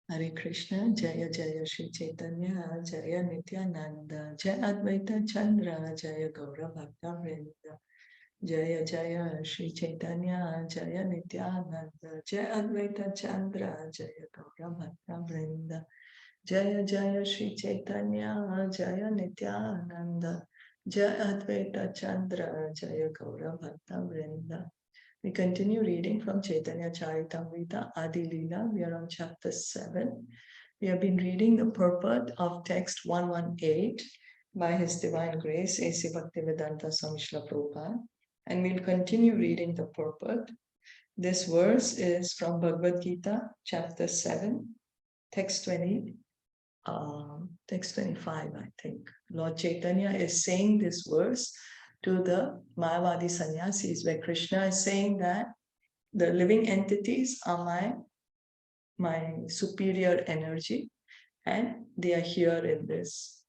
Hare Krishna, Jaya Jaya Shri Chaitanya, Jaya Nityananda, Jaya Advaita Chandra, Jaya Gaura Bhakta Vrinda, Jaya Jaya Shri Chaitanya, Jaya Nityananda, Jaya Advaita Chandra, Jaya Gaura Bhakta Vrinda, Jaya Jaya Shri Chaitanya, Jaya Nityananda, Jaya Advaita Chandra, Jaya Gaura Bhakta Vrinda. We continue reading from Caitanya Caritamrita Adi-Lila. We are on chapter 7. We have been reading the purport of text 118 by His Divine Grace, A.C. Bhaktivedanta Swami Srila Prabhupada. And we'll continue reading the purport. This verse is from Bhagavad Gita, chapter 7, text 20. Text 25, I think. Lord Chaitanya is saying this verse to the Mayavadi sannyasis, where Krishna is saying that the living entities are my superior energy, and they are here in this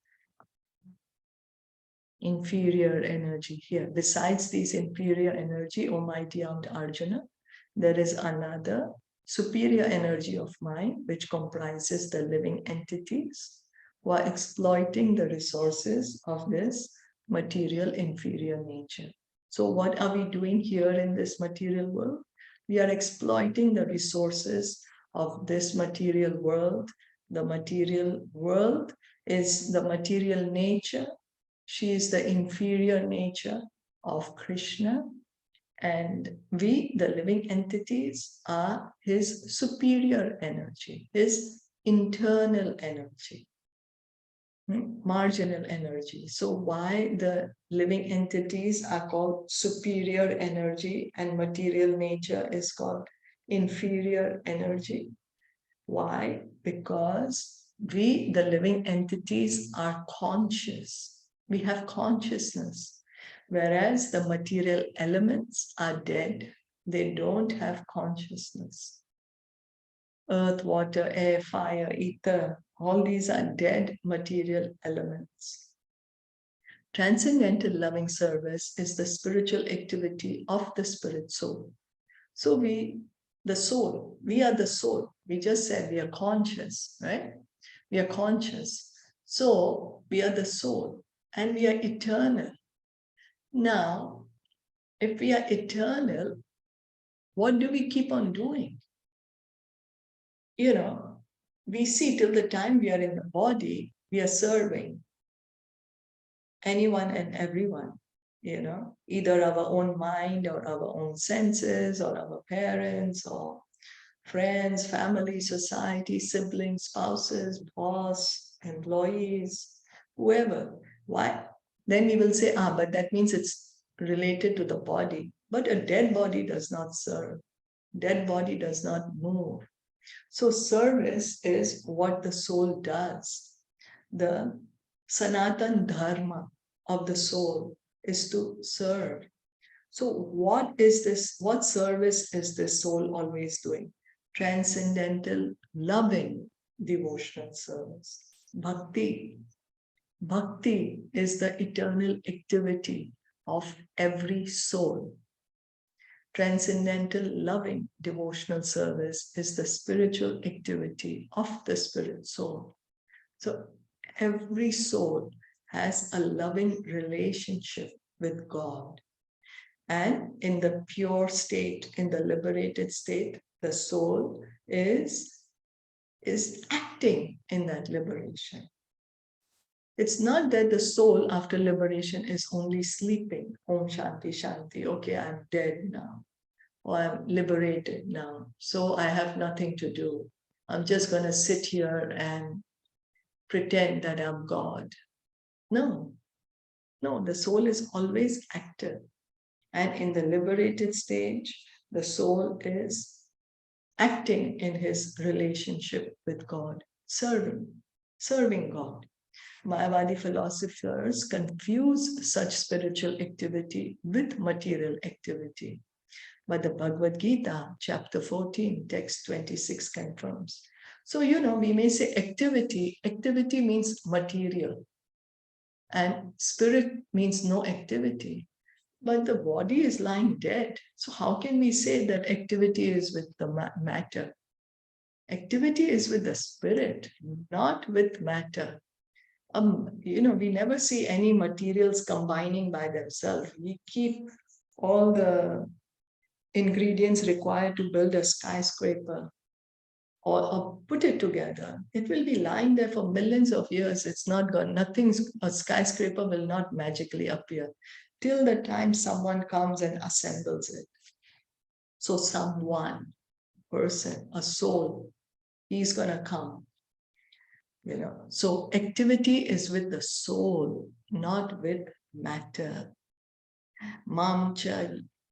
inferior energy here. Besides this inferior energy, O mighty armed Arjuna, there is another superior energy of mine, which comprises the living entities who are exploiting the resources of this material inferior nature. So what are we doing here in this material world? We are exploiting the resources of this material world. The material world is the material nature. She is the inferior nature of Krishna, and we, the living entities, are his superior energy, his internal energy, marginal energy. So why the living entities are called superior energy and material nature is called inferior energy? Why? Because we, the living entities, are conscious. We have consciousness, whereas the material elements are dead. They don't have consciousness. Earth, water, air, fire, ether, all these are dead material elements. Transcendental loving service is the spiritual activity of the spirit soul. So we are the soul. We just said we are conscious, right? We are conscious. So we are the soul and we are eternal. Now, if we are eternal, what do we keep on doing? We see till the time we are in the body, we are serving anyone and everyone, either our own mind or our own senses or our parents or friends, family, society, siblings, spouses, boss, employees, whoever. Why? Then we will say, but that means it's related to the body. But a dead body does not serve. Dead body does not move. So service is what the soul does. The Sanatan Dharma of the soul is to serve. So what is this? What service is this soul always doing? Transcendental, loving, devotional service. Bhakti. Bhakti is the eternal activity of every soul. Transcendental, loving, devotional service is the spiritual activity of the spirit soul. So every soul has a loving relationship with God. And in the pure state, in the liberated state, the soul is acting in that liberation. It's not that the soul after liberation is only sleeping. Om Shanti Shanti. Okay, I'm dead now. Or I'm liberated now. So I have nothing to do. I'm just going to sit here and pretend that I'm God. No, the soul is always active. And in the liberated stage, the soul is acting in his relationship with God, serving God. Mayavadi philosophers confuse such spiritual activity with material activity. But the Bhagavad Gita, chapter 14, text 26 confirms. So, we may say activity. Activity means material. And spirit means no activity. But the body is lying dead. So how can we say that activity is with the matter? Activity is with the spirit, not with matter. We never see any materials combining by themselves. We keep all the ingredients required to build a skyscraper or put it together. It will be lying there for millions of years. It's not got a skyscraper will not magically appear till the time someone comes and assembles it. So someone, person, a soul, he's going to come. So activity is with the soul, not with matter. Mam cha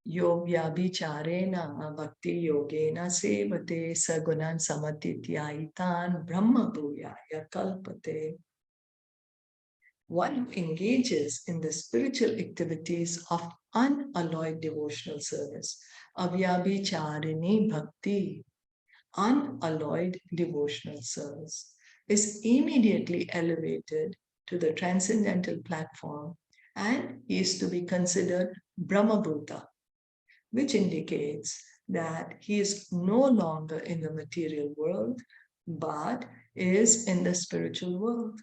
yogya vicharena bhakti yogena sevate sagunan samatityaitan brahma bhuyaya kalpate. One who engages in the spiritual activities of unalloyed devotional service, avyabhicharini bhakti, unalloyed devotional service, is immediately elevated to the transcendental platform and is to be considered Brahmabhuta, which indicates that he is no longer in the material world, but is in the spiritual world.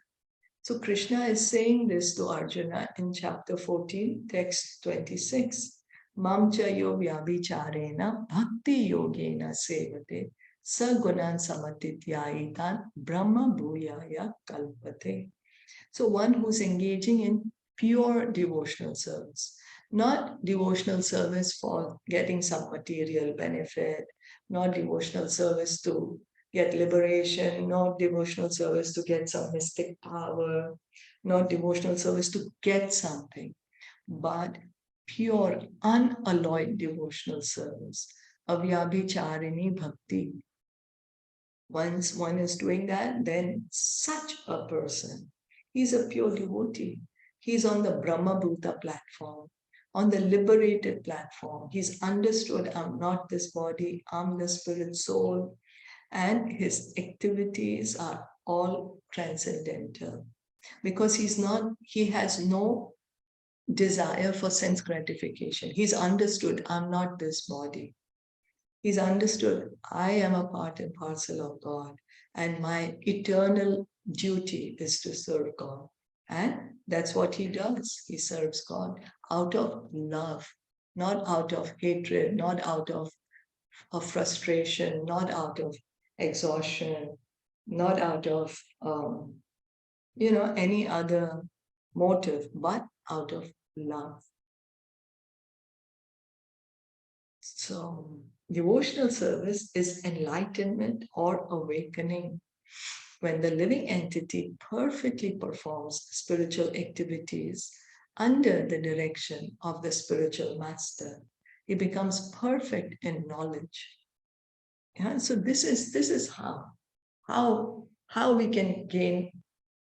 So Krishna is saying this to Arjuna in chapter 14, text 26. Mamcha yo vyabhicharena bhakti yogena sevate sagunan samatityaitan brahma bhuyaya kalpate. So one who's engaging in pure devotional service, not devotional service for getting some material benefit, not devotional service to get liberation, not devotional service to get some mystic power, not devotional service to get something, but pure, unalloyed devotional service. Avyabhicharini bhakti. Once one is doing that, then such a person, he's a pure devotee. He's on the Brahmabhuta platform, on the liberated platform. He's understood, I'm not this body, I'm the spirit soul, and his activities are all transcendental because he has no desire for sense gratification. He's understood, I'm not this body. He's understood, I am a part and parcel of God, and my eternal duty is to serve God. And that's what he does. He serves God out of love, not out of hatred, not out of frustration, not out of exhaustion, not out of any other motive, but out of love. So devotional service is enlightenment or awakening. When the living entity perfectly performs spiritual activities under the direction of the spiritual master, he becomes perfect in knowledge. Yeah, so this is how we can gain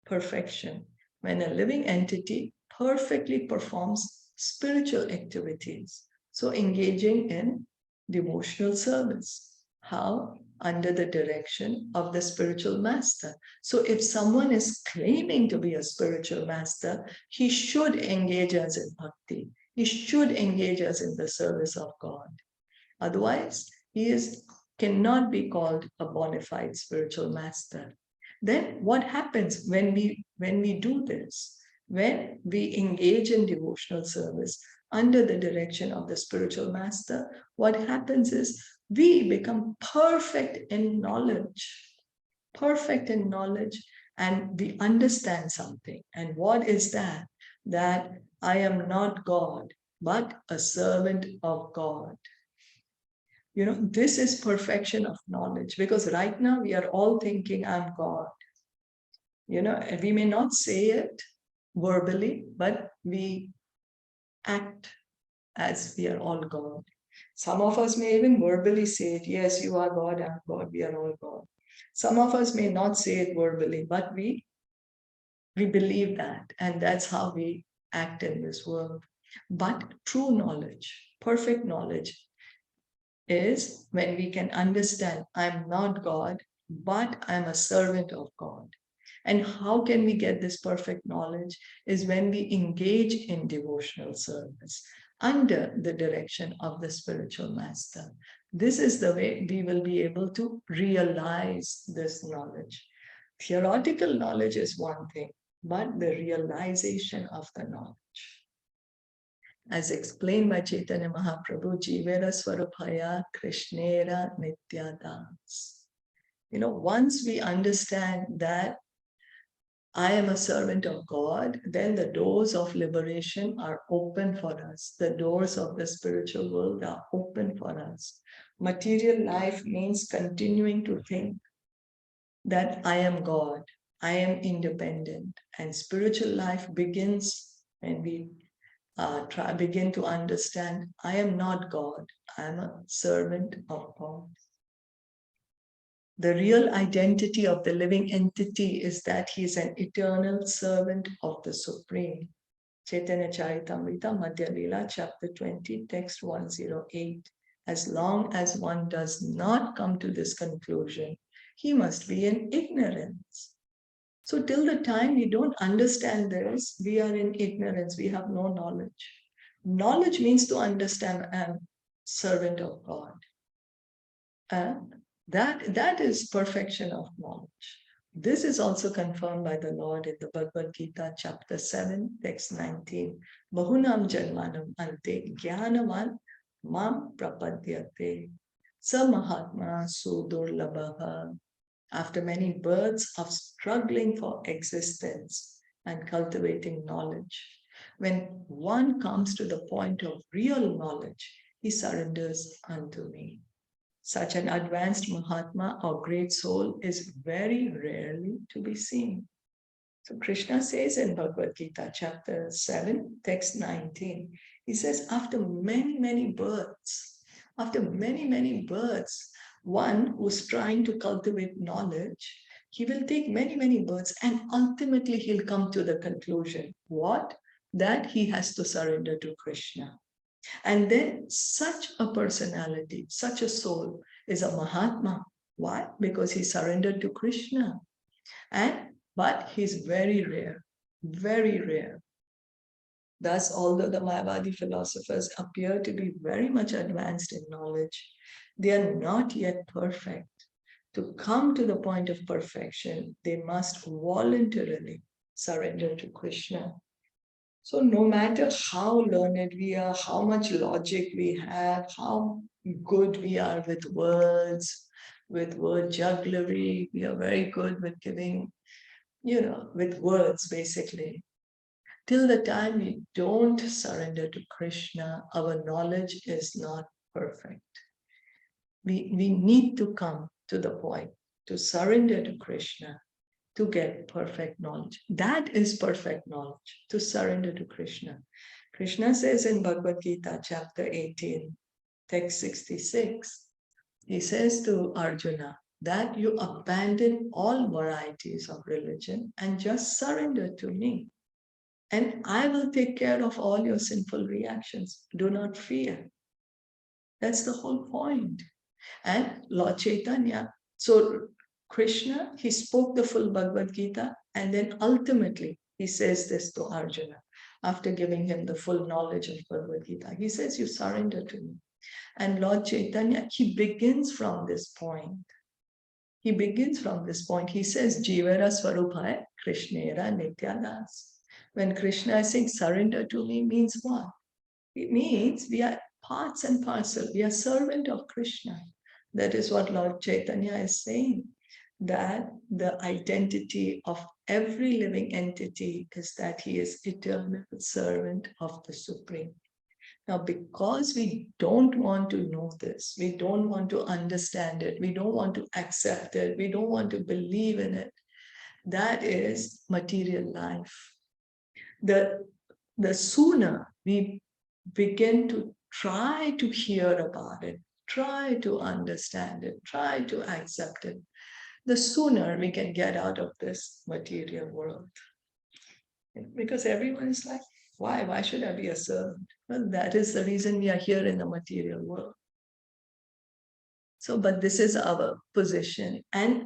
perfection. When a living entity perfectly performs spiritual activities, so engaging in devotional service. How? Under the direction of the spiritual master. So if someone is claiming to be a spiritual master, he should engage us in bhakti. He should engage us in the service of God. Otherwise, he cannot be called a bona fide spiritual master. Then what happens when we do this? When we engage in devotional service under the direction of the spiritual master, what happens is we become perfect in knowledge, and we understand something. And what is that? That I am not God, but a servant of God. This is perfection of knowledge, because right now we are all thinking I'm God. We may not say it verbally, but we act as we are all God. Some of us may even verbally say it, yes, you are God, I'm God, we are all God. Some of us may not say it verbally, but we believe that, and that's how we act in this world. But true knowledge, perfect knowledge, is when we can understand I'm not God, but I'm a servant of God. And how can we get this perfect knowledge? Is when we engage in devotional service under the direction of the spiritual master. This is the way we will be able to realize this knowledge. Theoretical knowledge is one thing, but the realization of the knowledge, as explained by Chaitanya Mahaprabhu, Jivera Swarupaya Krishnera Nityadas. Once we understand that I am a servant of God, then the doors of liberation are open for us. The doors of the spiritual world are open for us. Material life means continuing to think that I am God, I am independent, and spiritual life begins when we begin to understand I am not God, I am a servant of God. The real identity of the living entity is that he is an eternal servant of the Supreme. Caitanya Caritamrita Adi-Lila, chapter 20, text 108. As long as one does not come to this conclusion, he must be in ignorance. So till the time we don't understand this, we are in ignorance, we have no knowledge. Knowledge means to understand I'm servant of God. And that is perfection of knowledge. This is also confirmed by the Lord in the Bhagavad Gita, chapter 7, text 19. Bahunam janmanam ante jnanavan mam prapadyate sa mahatma sudurlabhaha. After many births of struggling for existence and cultivating knowledge, when one comes to the point of real knowledge, he surrenders unto me. Such an advanced Mahatma or great soul is very rarely to be seen. So Krishna says in Bhagavad Gita, chapter 7, text 19, he says, after many births, one who's trying to cultivate knowledge, he will take many births, and ultimately he'll come to the conclusion, what? That he has to surrender to Krishna. And then such a personality, such a soul is a Mahatma. Why? Because he surrendered to Krishna. But he's very rare, very rare. Thus, although the Mayavadi philosophers appear to be very much advanced in knowledge, they are not yet perfect. To come to the point of perfection, they must voluntarily surrender to Krishna. So no matter how learned we are, how much logic we have, how good we are with words, with word jugglery, we are very good with giving, with words basically. Till the time we don't surrender to Krishna, our knowledge is not perfect. We need to come to the point to surrender to Krishna to get perfect knowledge. That is perfect knowledge, to surrender to Krishna. Krishna says in Bhagavad Gita, chapter 18, text 66, he says to Arjuna that you abandon all varieties of religion and just surrender to me. And I will take care of all your sinful reactions. Do not fear. That's the whole point. And Lord Chaitanya, so Krishna, he spoke the full Bhagavad Gita, and then ultimately he says this to Arjuna after giving him the full knowledge of Bhagavad Gita. He says, you surrender to me. And Lord Chaitanya, he begins from this point. He begins from this point. He says, Jivara Swarupaya Krishnera Nityadas. When Krishna is saying surrender to me means what? It means we are parts and parcel. We are servant of Krishna. That is what Lord Chaitanya is saying, that the identity of every living entity is that he is eternal servant of the Supreme. Now, because we don't want to know this, we don't want to understand it, we don't want to accept it, we don't want to believe in it, that is material life. The sooner we begin to try to hear about it, try to understand it, try to accept it, the sooner we can get out of this material world. Because everyone is like, why should I be a servant? Well, that is the reason we are here in the material world. So, but this is our position, and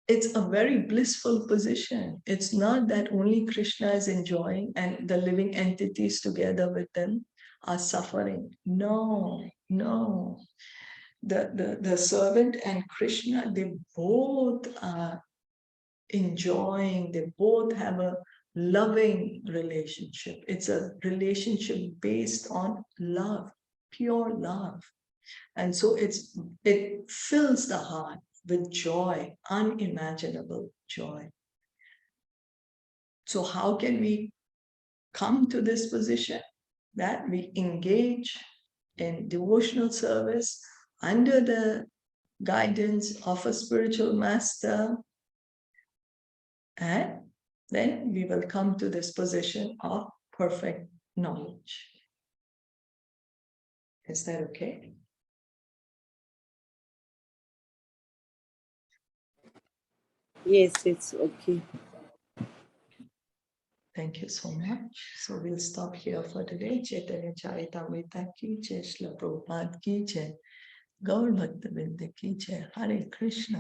it's a very blissful position. It's not that only Krishna is enjoying and the living entities together with them are suffering. No. the servant and Krishna, they both are enjoying, they both have a loving relationship. It's a relationship based on love, pure love. And so it fills the heart with joy, unimaginable joy. So how can we come to this position? That we engage in devotional service under the guidance of a spiritual master, and then we will come to this position of perfect knowledge. Is that okay? Yes, it's okay. Thank you so much. So we'll stop here for today. Caitanya Caritamrita ki jai, Shilpa Prabhupada ki jai, Gaur Bhakta Vrinda ki jai. Hare Krishna.